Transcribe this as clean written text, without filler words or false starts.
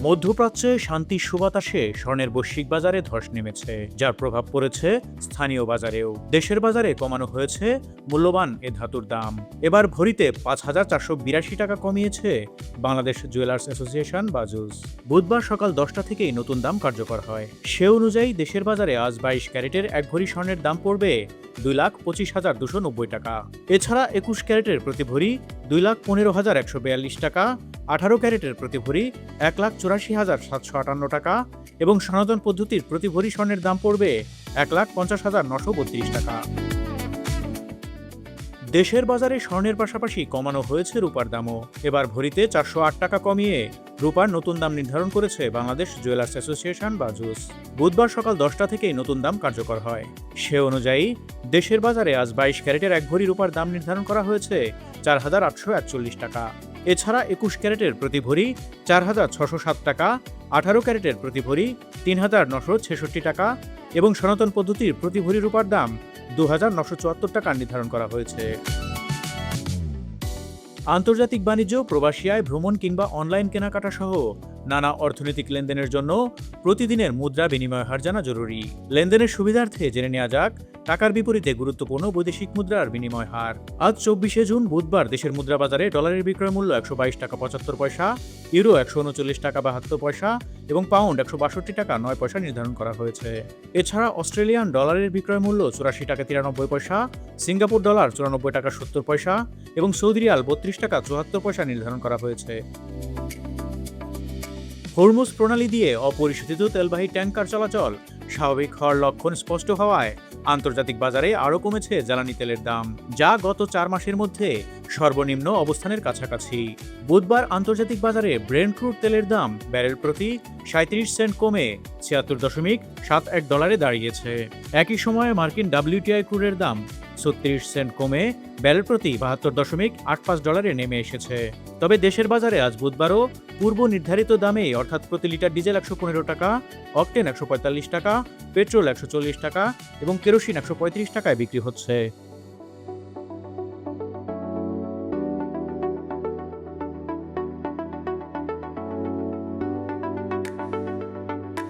মধ্যপ্রাচ্যে শান্তির সুবাতাসে স্বর্ণের বৈশ্বিক বাজারে ধস নেমেছে, যার প্রভাব পড়েছে স্থানীয় বাজারেও। দেশের বাজারে কমানো হয়েছে মূল্যবান এ ধাতুর দাম। এবার ভরিতে ৫,৪৮২ টাকা কমিয়েছে বাংলাদেশ জুয়েলার্স অ্যাসোসিয়েশন বাজুস। বুধবার সকাল 10টা থেকেই নতুন দাম কার্যকর হয়। সে অনুযায়ী দেশের বাজারে আজ 22 ক্যারেটের এক ভরি স্বর্ণের দাম পড়বে 2,25,290 টাকা। এছাড়া 21 ক্যারেটের প্রতি ভরি 2,15,142 টাকা, 18 ক্যারেটের প্রতি ভরি 1,84,758 টাকা এবং সনাতন পদ্ধতির প্রতি ভরি স্বর্ণের দাম পড়বে 1,50,932 টাকা। দেশের বাজারে স্বর্ণের পাশাপাশি কমানো হয়েছে রূপার দামও। এবার ভরিতে 408 টাকা কমিয়ে রূপার নতুন দাম নির্ধারণ করেছে বাংলাদেশ জুয়েলার্স অ্যাসোসিয়েশন বাজুস। বুধবার সকাল 10টা থেকেই নতুন দাম কার্যকর হয়। সে অনুযায়ী দেশের বাজারে আজ 22 ক্যারেটের এক ভরি রূপার দাম নির্ধারণ করা হয়েছে 4,841 টাকা। এছাড়া 21 ক্যারেটের প্রতি ভরি 4,607 টাকা, 18 ক্যারেটের প্রতি ভরি 3,966 টাকা এবং সনাতন পদ্ধতির প্রতি ভরি রূপার দাম 2,974 টাকা নির্ধারণ করা হয়েছে। আন্তর্জাতিক বাণিজ্য, প্রবাসী আয়, ভ্রমণ কিংবা অনলাইন কেনাকাটা সহ নানা অর্থনৈতিক লেনদেনের জন্য প্রতিদিনের মুদ্রা বিনিময় হার জানা জরুরি। লেনদেনের সুবিধার্থে জেনে নেওয়া যাক টাকার বিপরীতে গুরুত্বপূর্ণ বৈদেশিক মুদ্রার বিনিময় হার। আজ 24শে জুন বুধবার দেশের মুদ্রা বাজারে ডলারের বিক্রয় মূল্য 122 টাকা 75 পয়সা, ইউরো 139 টাকা 72 পয়সা এবং পাউন্ড 162 টাকা 9 পয়সা নির্ধারণ করা হয়েছে। এছাড়া অস্ট্রেলিয়ান ডলারের বিক্রয় মূল্য 84 টাকা 93 পয়সা, সিঙ্গাপুর ডলার 94 টাকা 70 পয়সা এবং সৌদি রিয়াল 32 টাকা 74 পয়সা নির্ধারণ করা হয়েছে। হরমুজ প্রণালী দিয়ে অপরিশোধিত তেলবাহী ট্যাংকার চলাচল স্বাভাবিক হওয়ার লক্ষণ স্পষ্ট হওয়ায় আন্তর্জাতিক বাজারে আরও কমেছে জ্বালানি তেলের দাম, যা গত 4 মাসের মধ্যে সর্বনিম্ন অবস্থানের কাছাকাছি। বুধবার আন্তর্জাতিক বাজারে ব্রেন্ট ক্রুড তেলের দাম ব্যারেল প্রতি 37 সেন্ট কমে 76.71 ডলারে দাঁড়িয়েছে। একই সময়ে মার্কিন WTI ক্রুডের দাম 36 সেন্ট কমে ব্যারেল প্রতি 72.85 ডলারে নেমে এসেছে। তবে দেশের বাজারে আজ বুধবারও পূর্ব নির্ধারিত দামেই, অর্থাৎ প্রতি লিটার ডিজেল 115 টাকা, অকটেন 145 টাকা, পেট্রোল 140 টাকা এবং কেরোসিন 135 টাকায় বিক্রি হচ্ছে।